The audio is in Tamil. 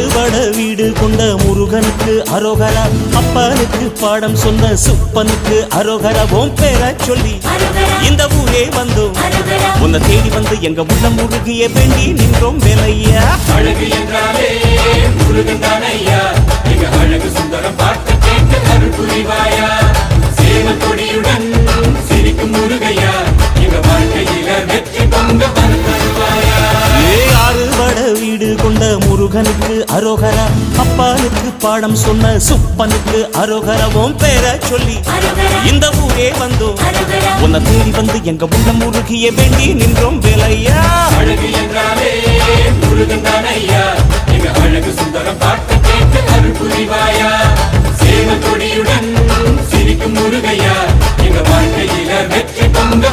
அறுபட வீடு கொண்ட முருகனுக்கு அரோகரா, அப்பனுக்கு பாடம் சொன்ன சுப்பனுக்கு அரோகரா. ஓம் பேர சொல்லி இந்த ஊரே வந்தோம், உன்னை தேடி வந்து எங்க உள்ள முருகிய வேண்டி நின்றோம் வேலையா. அழகு என்றாலே முருகன் தானையா, எங்க அழகு சுந்தரம் பார்த்து கேட்டு அருள் புரிவாயா. சேவல் கொடியுடன் சிரிக்கும் முருகையா, எங்க வாழ்க்கையில வெற்றி பொங்க தருவாயா. அறுபட வீடு கொண்ட முருகனுக்கு அரோகரா, அப்பனுக்கு பாடம் சொன்ன சுப்பனுக்கு அரோகரா. ஓம் பேர சொல்லி இந்த ஊரே வந்தோம், உன்னை தேடி வந்து எங்க உள்ள முருகிய வேண்டி நின்றோம் வேலையா. அழகு என்றாலே முருகன் தானையா, எங்க அழகு சுந்தரம் பார்த்து கேட்டு அருள் புரிவாயா. சேவல் கொடியுடன் சிரிக்கும் முருகையா, எங்க வாழ்க்கையில வெற்றி பொங்க